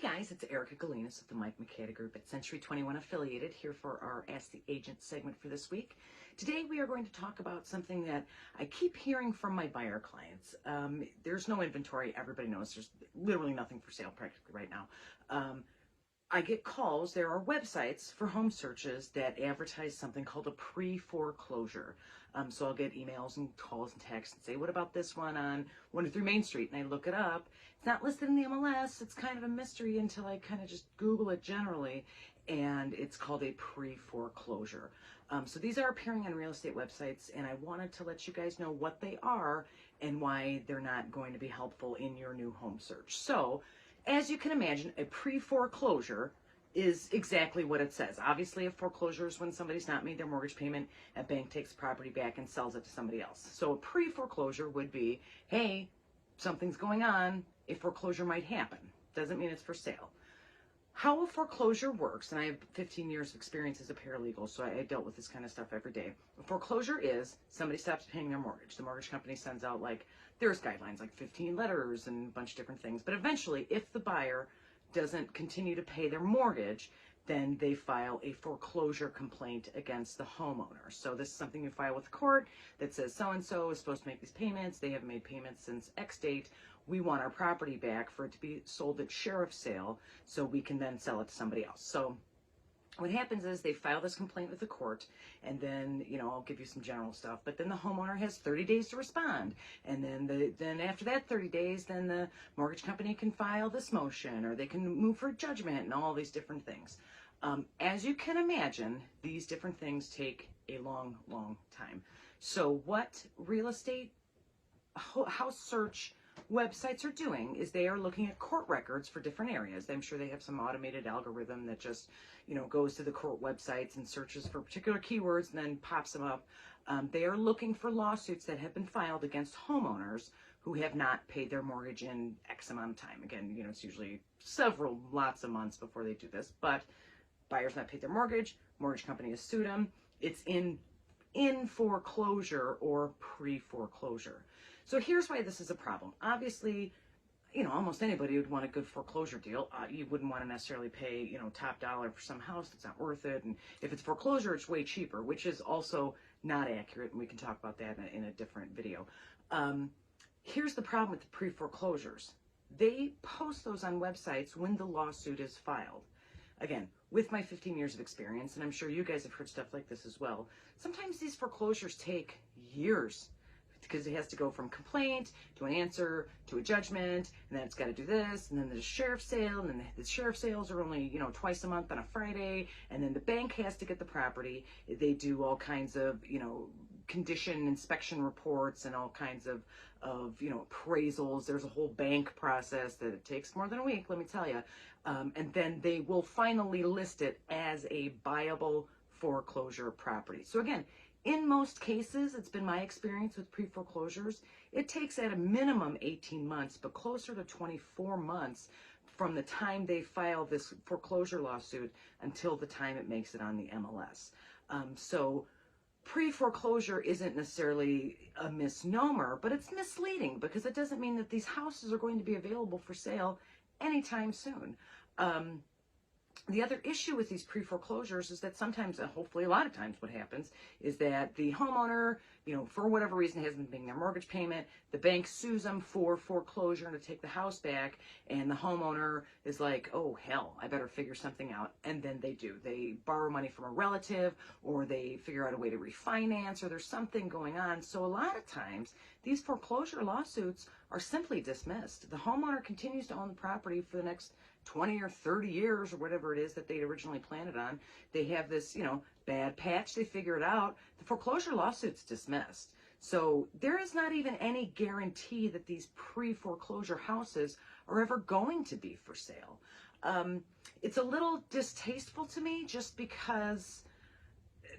Hey guys, it's Erica Galinas with the Mike McCada Group at Century 21 Affiliated, here for our Ask the Agent segment for this week. Today we are going to talk about something that I keep hearing from my buyer clients. There's no inventory. Everybody knows there's literally nothing for sale practically right now. I get calls. There are websites for home searches that advertise something called a pre-foreclosure. So I'll get emails and calls and texts and say, what about this one on 123 Main Street? And I look it up. It's not listed in the MLS. It's kind of a mystery until I kind of just Google it generally. And it's called a pre-foreclosure. So these are appearing on real estate websites, and I wanted to let you guys know what they are and why they're not going to be helpful in your new home search. So, as you can imagine, a pre-foreclosure is exactly what it says. Obviously, a foreclosure is when somebody's not made their mortgage payment, a bank takes property back and sells it to somebody else. So a pre-foreclosure would be, hey, something's going on, a foreclosure might happen. Doesn't mean it's for sale. How a foreclosure works, and I have 15 years of experience as a paralegal, so I dealt with this kind of stuff every day. A foreclosure is somebody stops paying their mortgage. The mortgage company sends out, there's guidelines, like 15 letters and a bunch of different things. But eventually, if the buyer doesn't continue to pay their mortgage, then they file a foreclosure complaint against the homeowner. So this is something you file with the court that says so-and-so is supposed to make these payments. They haven't made payments since X date. We want our property back for it to be sold at sheriff's sale so we can then sell it to somebody else. So what happens is they file this complaint with the court, and then, I'll give you some general stuff, but then the homeowner has 30 days to respond. And then after that 30 days, then the mortgage company can file this motion, or they can move for judgment and all these different things. As you can imagine, these different things take a long, long time. So what real estate house search websites are doing is they are looking at court records for different areas. I'm sure they have some automated algorithm that just, goes to the court websites and searches for particular keywords and then pops them up. They are looking for lawsuits that have been filed against homeowners who have not paid their mortgage in X amount of time. Again, it's usually lots of months before they do this, but buyers not paid their mortgage company has sued them. It's in foreclosure or pre-foreclosure. So here's why this is a problem. Obviously, almost anybody would want a good foreclosure deal. You wouldn't want to necessarily pay, top dollar for some house that's not worth it. And if it's foreclosure, it's way cheaper, which is also not accurate. And we can talk about that in a different video. Here's the problem with the pre-foreclosures. They post those on websites when the lawsuit is filed. Again, with my 15 years of experience, and I'm sure you guys have heard stuff like this as well, sometimes these foreclosures take years because it has to go from complaint to an answer to a judgment, and then it's got to do this, and then there's a sheriff's sale, and then the sheriff's sales are only, twice a month on a Friday, and then the bank has to get the property. They do all kinds of, condition inspection reports and all kinds of appraisals. There's a whole bank process that it takes more than a week, let me tell you. And then they will finally list it as a buyable foreclosure property. So again, in most cases, it's been my experience with pre-foreclosures, it takes at a minimum 18 months, but closer to 24 months from the time they file this foreclosure lawsuit until the time it makes it on the MLS. So pre-foreclosure isn't necessarily a misnomer, but it's misleading because it doesn't mean that these houses are going to be available for sale anytime soon. The other issue with these pre-foreclosures is that sometimes, and hopefully a lot of times what happens, is that the homeowner, for whatever reason hasn't been paying their mortgage payment, the bank sues them for foreclosure and to take the house back, and the homeowner is like, oh hell, I better figure something out, and then they do. They borrow money from a relative, or they figure out a way to refinance, or there's something going on. So a lot of times, these foreclosure lawsuits are simply dismissed. The homeowner continues to own the property for the next 20 or 30 years or whatever it is that they originally planned it on. They have this, bad patch. They figure it out. The foreclosure lawsuit's dismissed. So there is not even any guarantee that these pre-foreclosure houses are ever going to be for sale. It's a little distasteful to me just because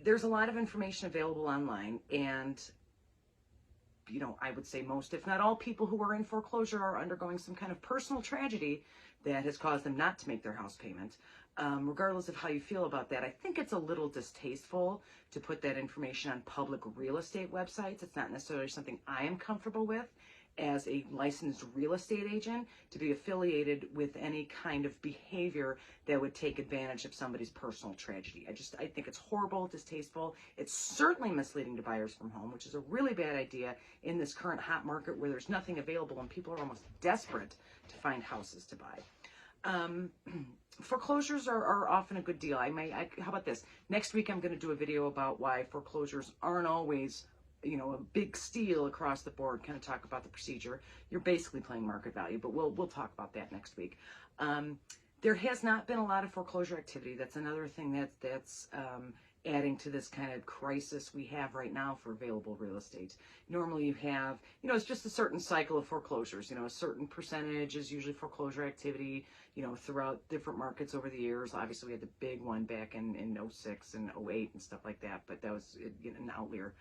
there's a lot of information available online, and I would say most, if not all, people who are in foreclosure are undergoing some kind of personal tragedy that has caused them not to make their house payment. Regardless of how you feel about that, I think it's a little distasteful to put that information on public real estate websites. It's not necessarily something I am comfortable with. as a licensed real estate agent to be affiliated with any kind of behavior that would take advantage of somebody's personal tragedy. I think it's horrible, distasteful. It's certainly misleading to buyers from home, which is a really bad idea in this current hot market where there's nothing available and people are almost desperate to find houses to buy. Foreclosures are often a good deal. How about this? Next week, I'm going to do a video about why foreclosures aren't always, a big steal across the board. Kind of talk about the procedure. You're basically playing market value, but we'll talk about that next week. There has not been a lot of foreclosure activity. That's another thing that's adding to this kind of crisis we have right now for available real estate. Normally you have, it's just a certain cycle of foreclosures. A certain percentage is usually foreclosure activity, throughout different markets over the years. Obviously we had the big one back in 06 and 08 and stuff like that, but that was an outlier.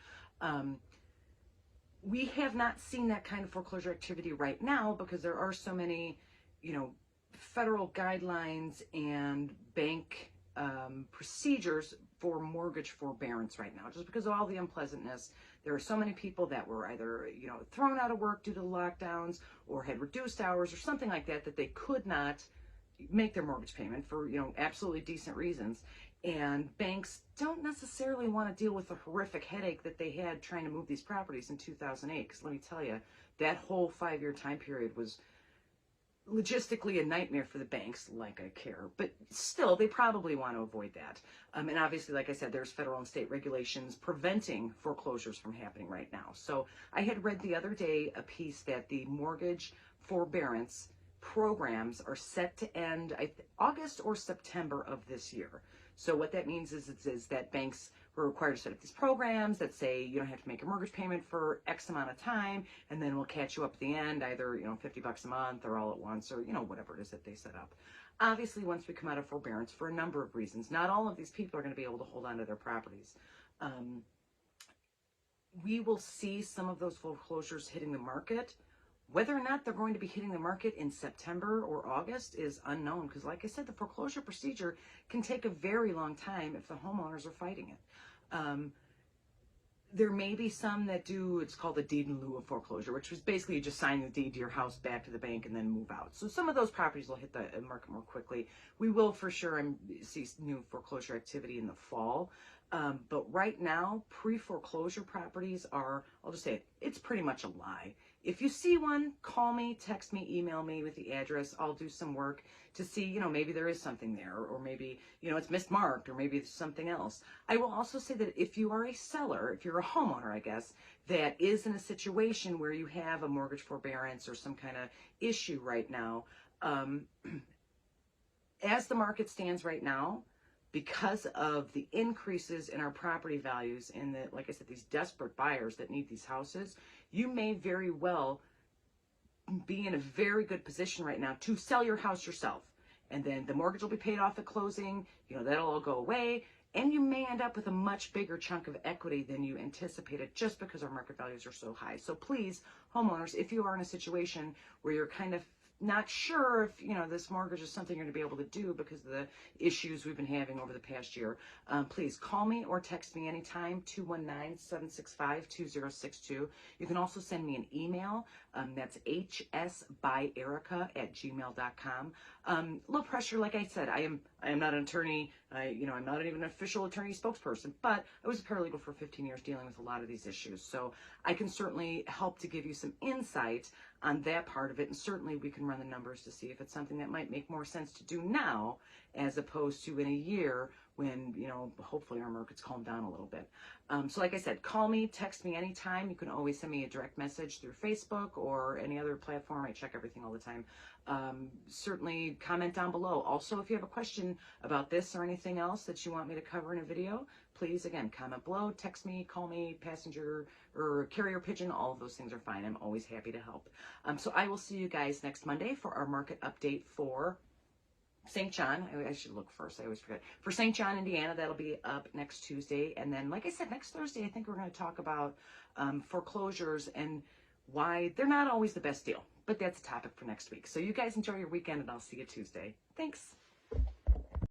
We have not seen that kind of foreclosure activity right now because there are so many, federal guidelines and bank procedures for mortgage forbearance right now, just because of all the unpleasantness. There are so many people that were either, thrown out of work due to the lockdowns or had reduced hours or something like that, that they could not make their mortgage payment for, absolutely decent reasons. And banks don't necessarily want to deal with the horrific headache that they had trying to move these properties in 2008. Because let me tell you, that whole 5-year time period was logistically a nightmare for the banks, like I care, but still they probably want to avoid that. And obviously, like I said, there's federal and state regulations preventing foreclosures from happening right now. So I had read the other day a piece that the mortgage forbearance programs are set to end August or September of this year. So what that means is that banks were required to set up these programs that say you don't have to make a mortgage payment for X amount of time, and then we'll catch you up at the end, either $50 a month or all at once, or whatever it is that they set up. Obviously, once we come out of forbearance, for a number of reasons, not all of these people are going to be able to hold on to their properties. We will see some of those foreclosures hitting the market. Whether or not they're going to be hitting the market in September or August is unknown, because like I said, the foreclosure procedure can take a very long time if the homeowners are fighting it. There may be some that do, it's called a deed in lieu of foreclosure, which was basically you just sign the deed to your house back to the bank and then move out. So some of those properties will hit the market more quickly. We will for sure see new foreclosure activity in the fall. But right now, pre-foreclosure properties are, I'll just say it, it's pretty much a lie. If you see one, call me, text me, email me with the address. I'll do some work to see, maybe there is something there, or maybe, it's mismarked, or maybe it's something else. I will also say that if you are a seller, if you're a homeowner, I guess, that is in a situation where you have a mortgage forbearance or some kind of issue right now, as the market stands right now, because of the increases in our property values and like I said, these desperate buyers that need these houses, you may very well be in a very good position right now to sell your house yourself. And then the mortgage will be paid off at closing, that'll all go away. And you may end up with a much bigger chunk of equity than you anticipated just because our market values are so high. So please, homeowners, if you are in a situation where you're kind of not sure if, this mortgage is something you're going to be able to do because of the issues we've been having over the past year, please call me or text me anytime, 219-765-2062. You can also send me an email. That's hsbyerica@gmail.com. Low pressure, like I said, I am not an attorney. I'm not even an official attorney spokesperson, but I was a paralegal for 15 years dealing with a lot of these issues. So I can certainly help to give you some insight on that part of it. And certainly we can run the numbers to see if it's something that might make more sense to do now as opposed to in a year when, hopefully our market's calmed down a little bit. So like I said, call me, text me anytime. You can always send me a direct message through Facebook or any other platform. I check everything all the time. Certainly comment down below. Also, if you have a question about this or anything else that you want me to cover in a video, please, again, comment below, text me, call me, passenger or carrier pigeon. All of those things are fine. I'm always happy to help. So I will see you guys next Monday for our market update for St. John. I should look first. I always forget. For St. John, Indiana, that'll be up next Tuesday. And then, like I said, next Thursday, I think we're going to talk about foreclosures and why they're not always the best deal. But that's a topic for next week. So you guys enjoy your weekend, and I'll see you Tuesday. Thanks.